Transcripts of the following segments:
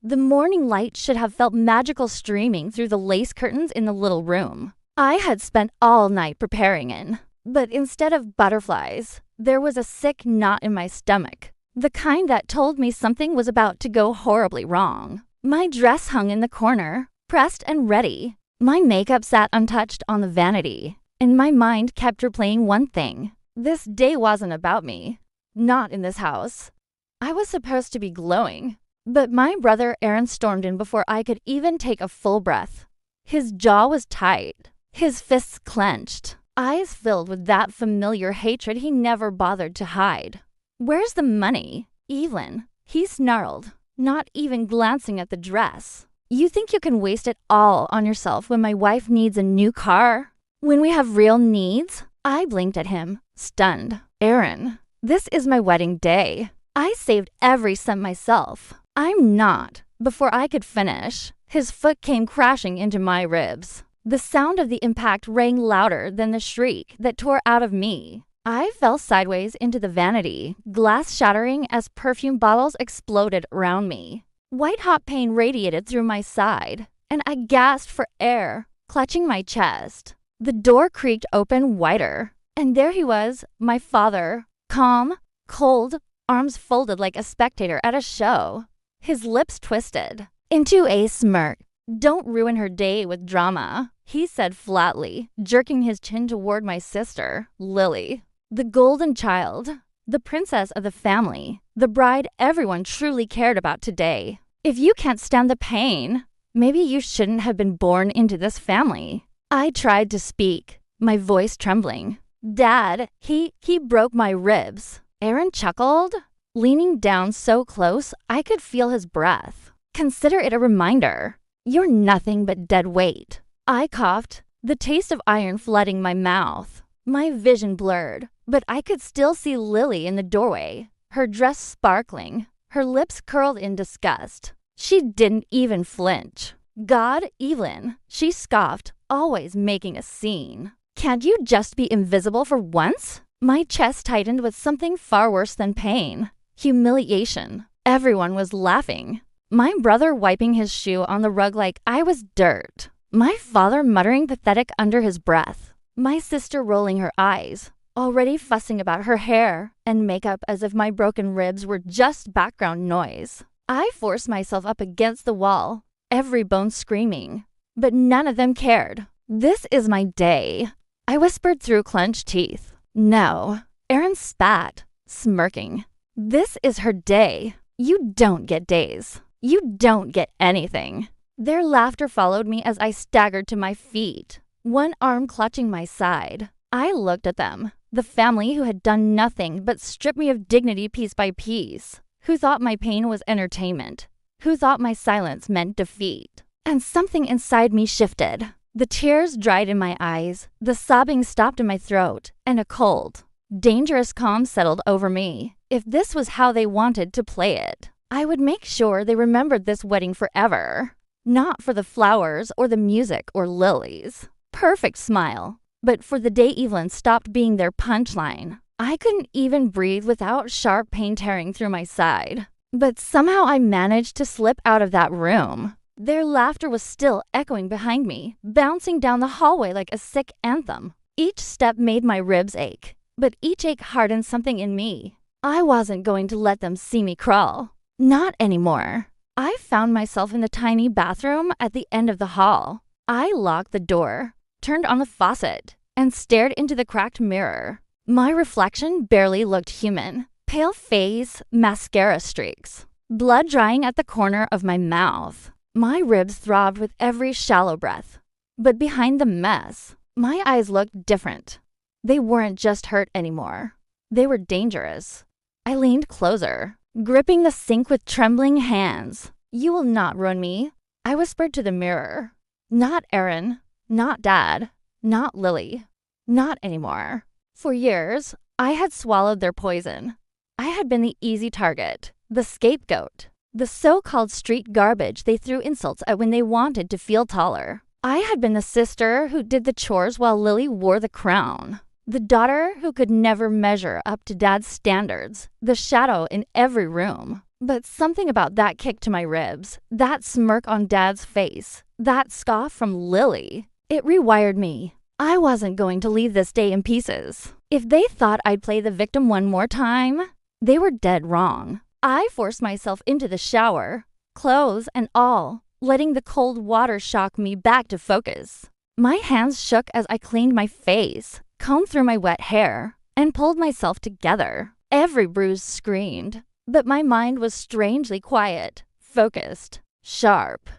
The morning light should have felt magical streaming through the lace curtains in the little room I had spent all night preparing in. But instead of butterflies, there was a sick knot in my stomach, the kind that told me something was about to go horribly wrong. My dress hung in the corner, pressed and ready. My makeup sat untouched on the vanity, and my mind kept replaying one thing. This day wasn't about me. Not in this house. I was supposed to be glowing, but my brother Aaron stormed in before I could even take a full breath. His jaw was tight, his fists clenched, eyes filled with that familiar hatred he never bothered to hide. "Where's the money, Evelyn?" he snarled, not even glancing at the dress. "You think you can waste it all on yourself when my wife needs a new car? When we have real needs?" I blinked at him, stunned. "Aaron, this is my wedding day. I saved every cent myself." "I'm not." Before I could finish, his foot came crashing into my ribs. The sound of the impact rang louder than the shriek that tore out of me. I fell sideways into the vanity, glass shattering as perfume bottles exploded around me. White-hot pain radiated through my side, and I gasped for air, clutching my chest. The door creaked open wider, and there he was, my father, calm, cold, arms folded like a spectator at a show. His lips twisted into a smirk. "Don't ruin her day with drama," he said flatly, jerking his chin toward my sister, Lily. The golden child, the princess of the family, the bride everyone truly cared about today. "If you can't stand the pain, maybe you shouldn't have been born into this family." I tried to speak, my voice trembling. "Dad, he broke my ribs." Aaron chuckled, leaning down so close I could feel his breath. "Consider it a reminder. You're nothing but dead weight." I coughed, the taste of iron flooding my mouth. My vision blurred, but I could still see Lily in the doorway, her dress sparkling, her lips curled in disgust. She didn't even flinch. "God, Evelyn," she scoffed, always making a scene. "Can't you just be invisible for once?" My chest tightened with something far worse than pain. Humiliation. Everyone was laughing. My brother wiping his shoe on the rug like I was dirt. My father muttering pathetic under his breath. My sister rolling her eyes, already fussing about her hair and makeup as if my broken ribs were just background noise. I forced myself up against the wall, every bone screaming, but none of them cared. "This is my day," I whispered through clenched teeth. "No." Aaron spat, smirking. "This is her day. You don't get days. You don't get anything." Their laughter followed me as I staggered to my feet, one arm clutching my side. I looked at them, the family who had done nothing but strip me of dignity piece by piece, who thought my pain was entertainment, who thought my silence meant defeat. And something inside me shifted. The tears dried in my eyes, the sobbing stopped in my throat, and a cold, dangerous calm settled over me. If this was how they wanted to play it, I would make sure they remembered this wedding forever. Not for the flowers or the music or Lily's perfect smile, but for the day Evelyn stopped being their punchline. I couldn't even breathe without sharp pain tearing through my side. But somehow I managed to slip out of that room. Their laughter was still echoing behind me, bouncing down the hallway like a sick anthem. Each step made my ribs ache, but each ache hardened something in me. I wasn't going to let them see me crawl. Not anymore. I found myself in the tiny bathroom at the end of the hall. I locked the door, turned on the faucet, and stared into the cracked mirror. My reflection barely looked human. Pale face, mascara streaks, blood drying at the corner of my mouth. My ribs throbbed with every shallow breath. But behind the mess, my eyes looked different. They weren't just hurt anymore. They were dangerous. I leaned closer, gripping the sink with trembling hands. "You will not ruin me," I whispered to the mirror. Not Aaron, not Dad, not Lily, not anymore. For years, I had swallowed their poison. I had been the easy target, the scapegoat, the so-called street garbage they threw insults at when they wanted to feel taller. I had been the sister who did the chores while Lily wore the crown. The daughter who could never measure up to Dad's standards, the shadow in every room. But something about that kick to my ribs, that smirk on Dad's face, that scoff from Lily, it rewired me. I wasn't going to leave this day in pieces. If they thought I'd play the victim one more time, they were dead wrong. I forced myself into the shower, clothes and all, letting the cold water shock me back to focus. My hands shook as I cleaned my face, combed through my wet hair, and pulled myself together. Every bruise screamed, but my mind was strangely quiet, focused, sharp.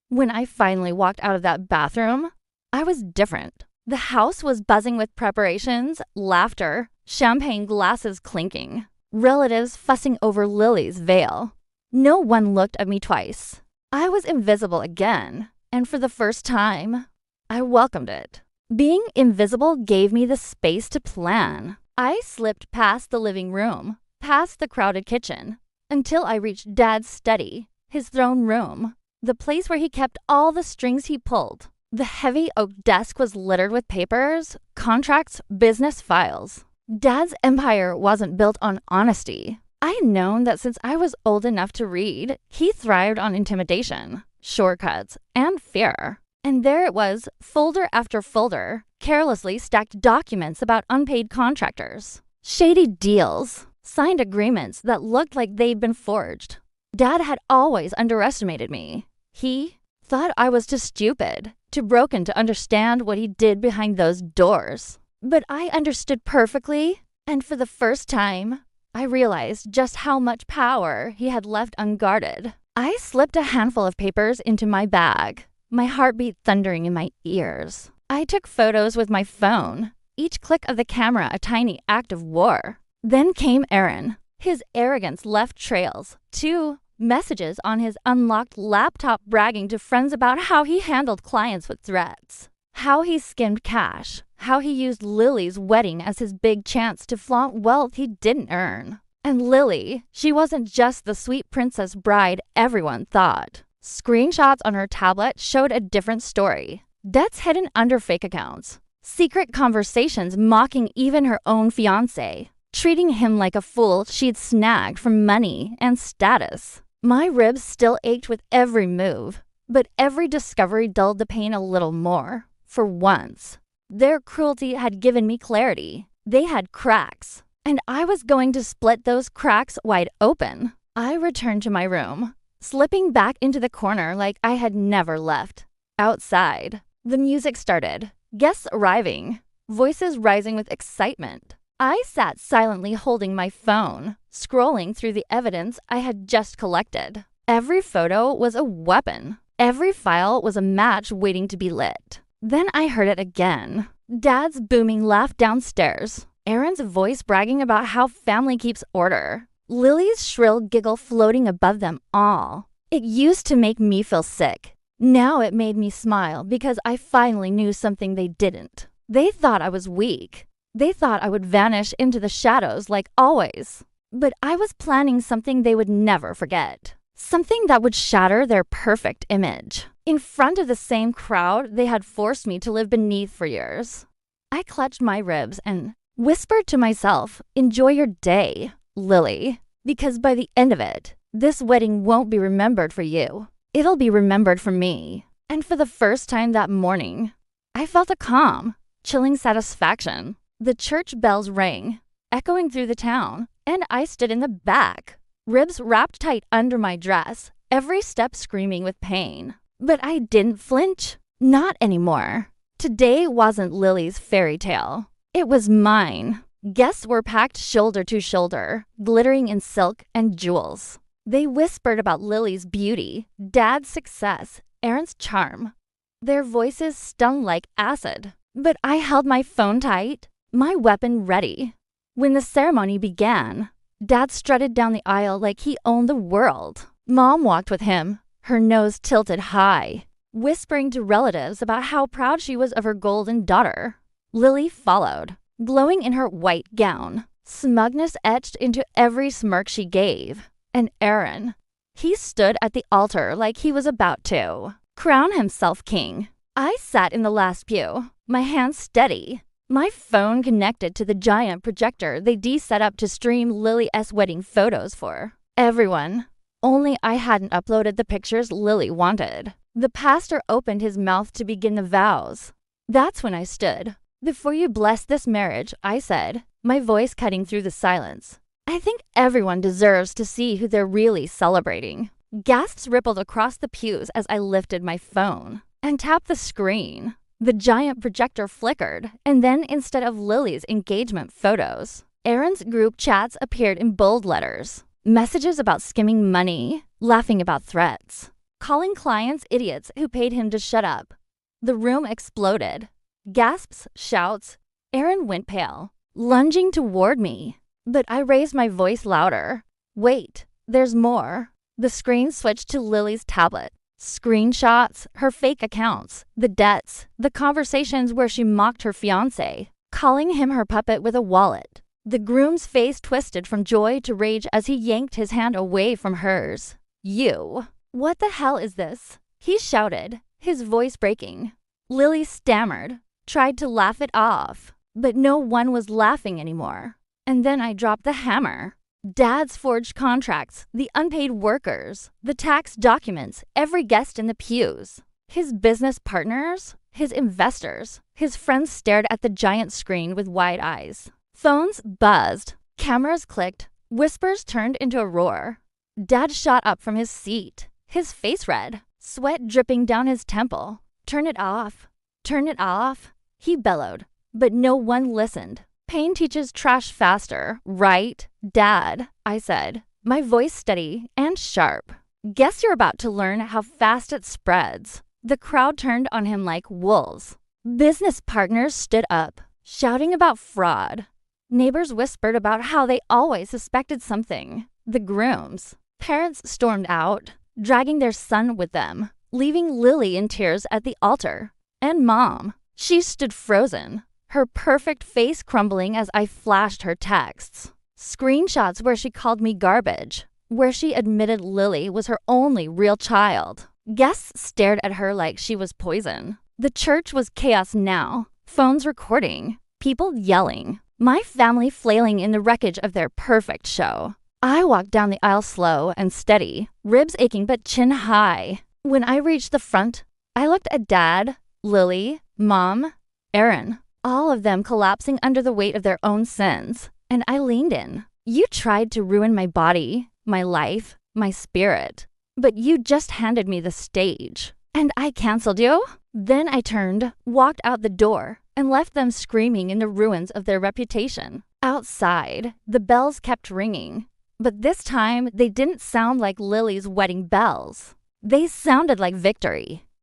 When I finally walked out of that bathroom, I was different. The house was buzzing with preparations, laughter, champagne glasses clinking, relatives fussing over Lily's veil. No one looked at me twice. I was invisible again, and for the first time, I welcomed it. Being invisible gave me the space to plan. I slipped past the living room, past the crowded kitchen, until I reached Dad's study, his throne room, the place where he kept all the strings he pulled. The heavy oak desk was littered with papers, contracts, business files. Dad's empire wasn't built on honesty. I had known that since I was old enough to read, he thrived on intimidation, shortcuts, and fear. And there it was, folder after folder, carelessly stacked documents about unpaid contractors, shady deals, signed agreements that looked like they'd been forged. Dad had always underestimated me. He thought I was too stupid, too broken to understand what he did behind those doors. But I understood perfectly, and for the first time, I realized just how much power he had left unguarded. I slipped a handful of papers into my bag, my heartbeat thundering in my ears. I took photos with my phone, each click of the camera a tiny act of war. Then came Aaron. His arrogance left trails, 2 messages on his unlocked laptop bragging to friends about how he handled clients with threats, how he skimmed cash, how he used Lily's wedding as his big chance to flaunt wealth he didn't earn. And Lily, she wasn't just the sweet princess bride everyone thought. Screenshots on her tablet showed a different story. Debts hidden under fake accounts, secret conversations mocking even her own fiancé, treating him like a fool she'd snagged for money and status. My ribs still ached with every move, but every discovery dulled the pain a little more. For once, their cruelty had given me clarity. They had cracks, and I was going to split those cracks wide open. I returned to my room, slipping back into the corner like I had never left. Outside, the music started, guests arriving, voices rising with excitement. I sat silently holding my phone, scrolling through the evidence I had just collected. Every photo was a weapon. Every file was a match waiting to be lit. Then I heard it again. Dad's booming laugh downstairs. Aaron's voice bragging about how family keeps order. Lily's shrill giggle floating above them all. It used to make me feel sick. Now it made me smile because I finally knew something they didn't. They thought I was weak. They thought I would vanish into the shadows like always. But I was planning something they would never forget. Something that would shatter their perfect image. In front of the same crowd they had forced me to live beneath for years. I clutched my ribs and whispered to myself, "Enjoy your day, Lily. Because by the end of it, this wedding won't be remembered for you. It'll be remembered for me." And for the first time that morning, I felt a calm, chilling satisfaction. The church bells rang, echoing through the town, and I stood in the back, ribs wrapped tight under my dress, every step screaming with pain. But I didn't flinch. Not anymore. Today wasn't Lily's fairy tale. It was mine. Guests were packed shoulder to shoulder, glittering in silk and jewels. They whispered about Lily's beauty, Dad's success, Aaron's charm. Their voices stung like acid. But I held my phone tight, my weapon ready. When the ceremony began, Dad strutted down the aisle like he owned the world. Mom walked with him, her nose tilted high, whispering to relatives about how proud she was of her golden daughter. Lily followed, glowing in her white gown, smugness etched into every smirk she gave. And Aaron, he stood at the altar like he was about to crown himself king. I sat in the last pew, my hands steady, my phone connected to the giant projector they'd set up to stream Lily's wedding photos for. Everyone. Only I hadn't uploaded the pictures Lily wanted. The pastor opened his mouth to begin the vows. That's when I stood. Before you bless this marriage, I said, my voice cutting through the silence. I think everyone deserves to see who they're really celebrating. Gasps rippled across the pews as I lifted my phone and tapped the screen. The giant projector flickered, and then instead of Lily's engagement photos, Aaron's group chats appeared in bold letters. Messages about skimming money, laughing about threats, calling clients idiots who paid him to shut up. The room exploded. Gasps, shouts. Aaron went pale, lunging toward me. But I raised my voice louder. Wait, there's more. The screen switched to Lily's tablet. Screenshots, her fake accounts, the debts, the conversations where she mocked her fiancé, calling him her puppet with a wallet. The groom's face twisted from joy to rage as he yanked his hand away from hers. You. What the hell is this? He shouted, his voice breaking. Lily stammered, tried to laugh it off, but no one was laughing anymore. And then I dropped the hammer. Dad's forged contracts, the unpaid workers, the tax documents, every guest in the pews. His business partners, his investors, his friends stared at the giant screen with wide eyes. Phones buzzed, cameras clicked, whispers turned into a roar. Dad shot up from his seat, his face red, sweat dripping down his temple. Turn it off. Turn it off. He bellowed, but no one listened. Pain teaches trash faster, right, Dad? I said, my voice steady and sharp. Guess you're about to learn how fast it spreads. The crowd turned on him like wolves. Business partners stood up, shouting about fraud. Neighbors whispered about how they always suspected something. The grooms. Parents stormed out, dragging their son with them, leaving Lily in tears at the altar. And Mom. She stood frozen, her perfect face crumbling as I flashed her texts. Screenshots where she called me garbage, where she admitted Lily was her only real child. Guests stared at her like she was poison. The church was chaos now. Phones recording, people yelling, my family flailing in the wreckage of their perfect show. I walked down the aisle slow and steady, ribs aching but chin high. When I reached the front, I looked at Dad, Lily, Mom, Aaron, all of them collapsing under the weight of their own sins, and I leaned in. You tried to ruin my body, my life, my spirit, but you just handed me the stage, and I canceled you? Then I turned, walked out the door, and left them screaming in the ruins of their reputation. Outside, the bells kept ringing, but this time they didn't sound like Lily's wedding bells. They sounded like victory.